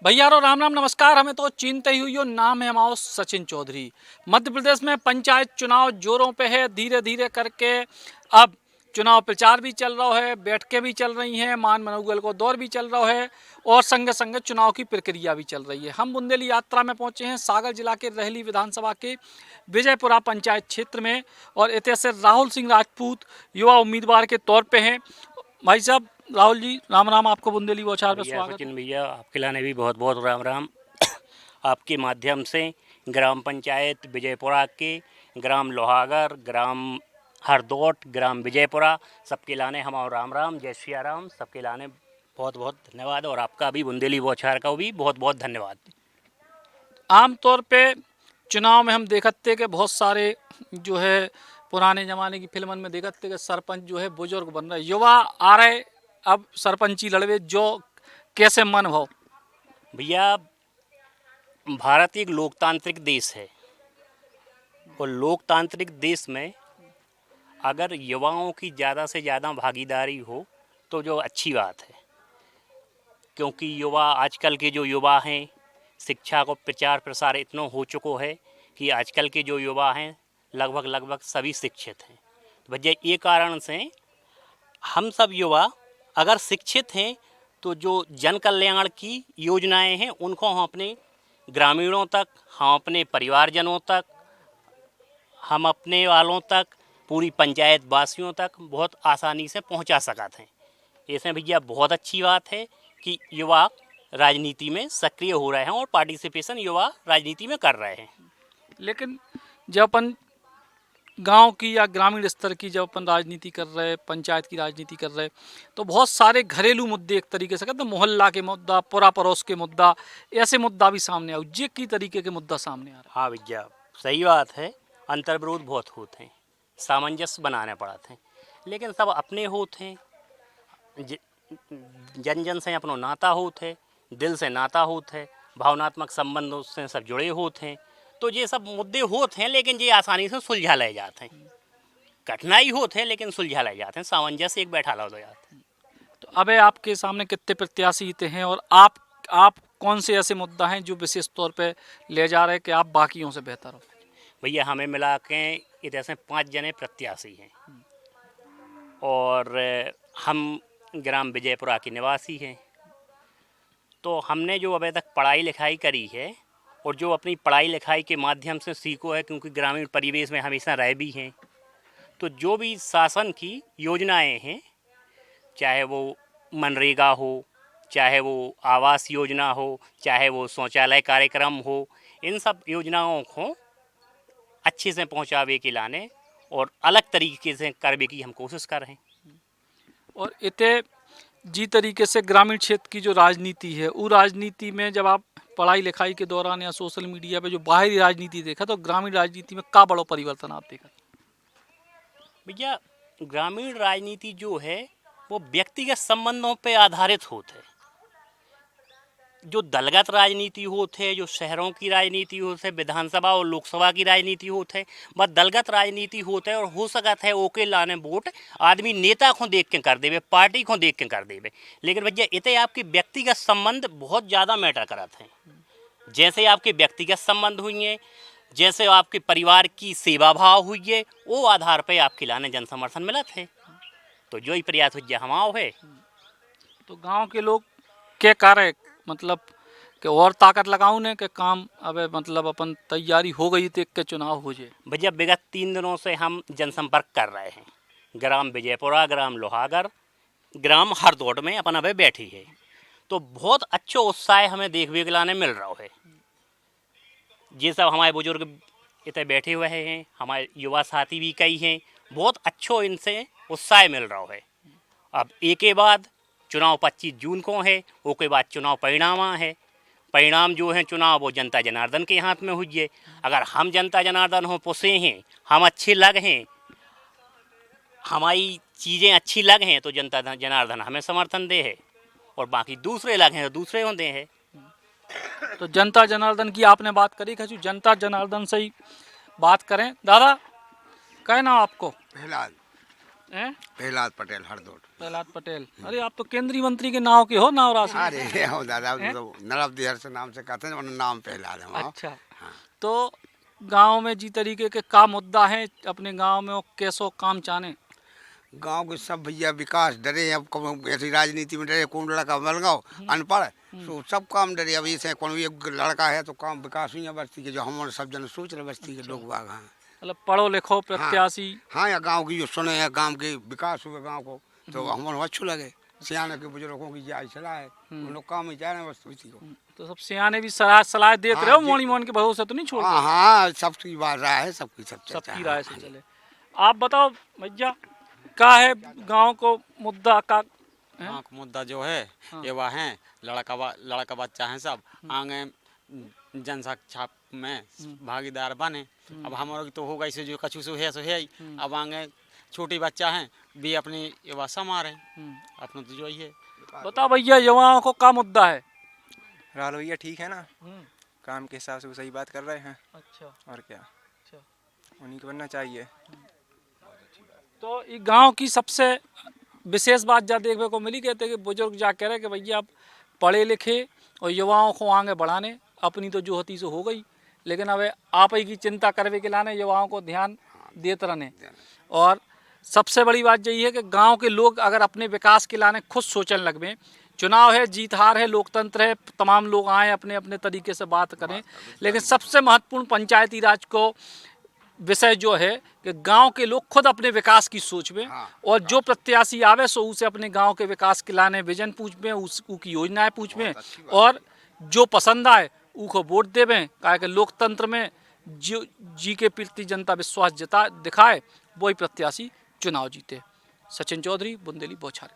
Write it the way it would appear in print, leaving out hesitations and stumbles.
भैया रो राम राम नमस्कार। हमें तो चिंता ही हुई हो। नाम है हमारा सचिन चौधरी। मध्य प्रदेश में पंचायत चुनाव जोरों पे है। धीरे धीरे करके अब चुनाव प्रचार भी चल रहा है, बैठकें भी चल रही हैं, मान मनोबल को दौर भी चल रहा है और संगे संगे चुनाव की प्रक्रिया भी चल रही है। हम बुंदेली यात्रा में पहुंचे हैं सागर जिला के रहली विधानसभा के विजयपुरा पंचायत क्षेत्र में और इतने से राहुल सिंह राजपूत युवा उम्मीदवार के तौर पे हैं। भाई साहब राहुल जी राम राम, आपको बुंदेली बौछार पे भैया स्वागत है। सचिन भैया, आपके लाने भी बहुत बहुत राम राम। आपके माध्यम से ग्राम पंचायत विजयपुरा के ग्राम लोहागर, ग्राम हरदोट, ग्राम विजयपुरा सबके लाने हमारा राम राम, जय सिया राम। सबके लाने बहुत बहुत धन्यवाद और आपका भी बुंदेली बौछार का भी बहुत बहुत धन्यवाद। आमतौर पे चुनाव में हम देखते कि बहुत सारे जो है पुराने ज़माने की फिल्मन में देखते कि सरपंच जो है बुजुर्ग बन रहे, युवा आ रहे अब सरपंची लड़वे, जो कैसे मन हो। भैया, भारत एक लोकतांत्रिक देश है और लोकतांत्रिक देश में अगर युवाओं की ज़्यादा से ज़्यादा भागीदारी हो तो जो अच्छी बात है, क्योंकि युवा आजकल के जो युवा हैं, शिक्षा को प्रचार प्रसार इतना हो चुको है कि आजकल के जो युवा हैं लगभग सभी शिक्षित हैं। तो भैया ये कारण से हम सब युवा अगर शिक्षित हैं तो जो जन कल्याण की योजनाएं हैं उनको हम अपने ग्रामीणों तक, हम अपने परिवारजनों तक, हम अपने वालों तक, पूरी पंचायत वासियों तक बहुत आसानी से पहुंचा सकते हैं। इसमें भैया बहुत अच्छी बात है कि युवा राजनीति में सक्रिय हो रहे हैं और पार्टिसिपेशन युवा राजनीति में कर रहे हैं। लेकिन जब अपन गांव की या ग्रामीण स्तर की जब अपन राजनीति कर रहे, पंचायत की राजनीति कर रहे, तो बहुत सारे घरेलू मुद्दे एक तरीके से कहते हैं, मोहल्ला के मुद्दा, पुरा पड़ोस के मुद्दा, ऐसे मुद्दा भी सामने आओ, जे की तरीके के मुद्दा सामने आ रहे हाँ भैया, सही बात है। अंतर्विरोध बहुत होते हैं, सामंजस्य बनाने पड़ते हैं, लेकिन सब अपने होते हैं। जन जन से अपनो नाता होते है, दिल से नाता होते है, भावनात्मक संबंधों से सब जुड़े होते हैं। तो ये सब मुद्दे होते हैं लेकिन ये आसानी से सुलझा ले जाते हैं। कठिनाई होते हैं लेकिन सुलझा ले जाते हैं, सामंजस्य एक बैठा ला हो जाते हैं। तो अब आपके सामने कितने प्रत्याशी हैं और आप कौन से ऐसे मुद्दा हैं जो विशेष तौर पे ले जा रहे हैं कि आप बाकियों से बेहतर हो। भैया हमें मिला के इधर से 5 जने प्रत्याशी हैं और हम ग्राम विजयपुरा के निवासी हैं। तो हमने जो अभी तक पढ़ाई लिखाई करी है और जो अपनी पढ़ाई लिखाई के माध्यम से सीखो है, क्योंकि ग्रामीण परिवेश में हमेशा रह भी हैं, तो जो भी शासन की योजनाएं हैं, चाहे वो मनरेगा हो, चाहे वो आवास योजना हो, चाहे वो शौचालय कार्यक्रम हो, इन सब योजनाओं को अच्छे से पहुंचावे के लाने और अलग तरीके से करने की हम कोशिश कर रहे हैं। और इतने जी तरीके से ग्रामीण क्षेत्र की जो राजनीति है, वो राजनीति में जब आप पढ़ाई लिखाई के दौरान या सोशल मीडिया पे जो बाहरी राजनीति देखा, तो ग्रामीण राजनीति में का बड़ा परिवर्तन आप देखा। भैया, ग्रामीण राजनीति जो है वो व्यक्तिगत संबंधों पे आधारित होते है। जो दलगत राजनीति होते है, जो शहरों की राजनीति होते है, विधानसभा और लोकसभा की राजनीति होते है, बस दलगत राजनीति होते है और हो सकता है ओके लाने वोट आदमी नेता को देख के कर देवे, पार्टी को देख के कर देवे। लेकिन भैया इतने आपके व्यक्तिगत संबंध बहुत ज़्यादा मैटर करते हैं। जैसे आपके व्यक्तिगत संबंध हुई हैं, जैसे आपके परिवार की सेवा भाव हुई है, वो आधार पर आपके लाने जन समर्थन मिला थे। तो जो ही प्रयास हो हमाओ है। तो गांव के लोग क्या कार्य मतलब कि और ताकत लगाऊं ने कि काम अब मतलब अपन तैयारी हो गई तो के चुनाव हो जाए। भैया विगत 3 दिनों से हम जनसंपर्क कर रहे हैं। ग्राम विजयपुरा, ग्राम लोहागर, ग्राम हरदोट में अपन अभी बैठी है, तो बहुत अच्छा उत्साह हमें देखने के लाने मिल रहा है। ये सब हमारे बुजुर्ग इतने बैठे हुए हैं, हमारे युवा साथी भी कई हैं, बहुत अच्छो इनसे उत्साह मिल रहा है। अब एक के बाद चुनाव 25 जून को है, उसके बाद चुनाव परिणाम है। परिणाम जो है चुनाव वो जनता जनार्दन के हाथ में हुई है। अगर हम जनता जनार्दन हो पुसे हैं, हम अच्छे लग हैं, हमारी चीज़ें अच्छी लग हैं, तो जनता जनार्दन हमें समर्थन दे है, और बाकी दूसरे लग हैं तो दूसरे होते हैं। तो जनता जनार्दन की आपने बात करी, खचू जनता जनार्दन से ही बात करें। दादा क्या नाम आपको? प्रहलाद। हैं? प्रहलाद पटेल हरदोट। प्रहलाद पटेल, अरे आप तो केंद्रीय मंत्री के नाव के हो, नाव राशि। अरे हो दादा, तो नरबदिहर से नाम से कहते हैं, उन्हें नाम प्रहलाद है वहाँ। अच्छा, हाँ। तो गांव में जी तरीके के काम मुद्दा है अपने गांव में, वो कैसो काम चाने? गांव के सब भैया विकास डरे, अब ऐसी राजनीति में डरे, कौन लड़का बन गाओ अनपढ़ तो सब काम डरे। अब इसे कौन एक लड़का है तो काम विकास हुई है बस्ती के, जो हम सब जन सोच रहे बस्ती के लोग बाग हैं। मतलब पढ़ो लिखो प्रत्याशी। हाँ, या गांव की जो सुने हैं, गांव के विकास हुए गांव को, तो हमारे अच्छे लगे। सियाने के बुजुर्गों की जाय सलाह है, उन लोग काम ही जा रहे हैं बस उसी को। तो सब सियाने भी सलाह देते हाँ, रहे हो, जी। मोनी मोहन के भरोसे तो नहीं छोड़? हाँ हाँ, सबकी बात राय है, सबकी सब चर्चा सबकी है। राय से चले। आप बताओ भैया, क्या है गांव को मुद्दा का? गाँव का मुद्दा जो है ये वह है, लड़का बच्चा है सब आगे जनशिक्षा में भागीदार बने। अब हमारे की तो होगा इसे जो कछु सो है ही। अब आगे छोटी बच्चा है भी अपनी ये बात समारे अपना तो जो ही है। बताओ भैया, युवाओं को क्या मुद्दा है? राहुल भैया ठीक है ना, काम के हिसाब से वो सही बात कर रहे हैं। अच्छा, और क्या, उन्हीं को बनना चाहिए। तो ये गांव की सबसे विशेष बात जा देखने को मिली, कहते कि बुजुर्ग जा कह रहे कि भैया आप पढ़े लिखे और युवाओं को आगे बढ़ाने, अपनी तो जो होती सो हो गई, लेकिन अब आप ही की चिंता करवे के लाने युवाओं को ध्यान देते रहने। और सबसे बड़ी बात यही है कि गांव के लोग अगर अपने विकास के लाने खुद सोचने लगें, चुनाव है, जीत हार है, लोकतंत्र है, तमाम लोग आए अपने अपने तरीके से बात करें, लेकिन सबसे महत्वपूर्ण पंचायती राज को विषय जो है कि गांव के लोग खुद अपने विकास की सोच में, और जो प्रत्याशी आवे सो उसे अपने गांव के विकास के लाने विजन पूछ में, उसकी योजनाएं पूछ में, और जो पसंद आए उनको वोट देवें। कहा कि लोकतंत्र में जी के प्रति जनता विश्वास दिखाए, वही प्रत्याशी चुनाव जीते। सचिन चौधरी, बुंदेली, बौछार।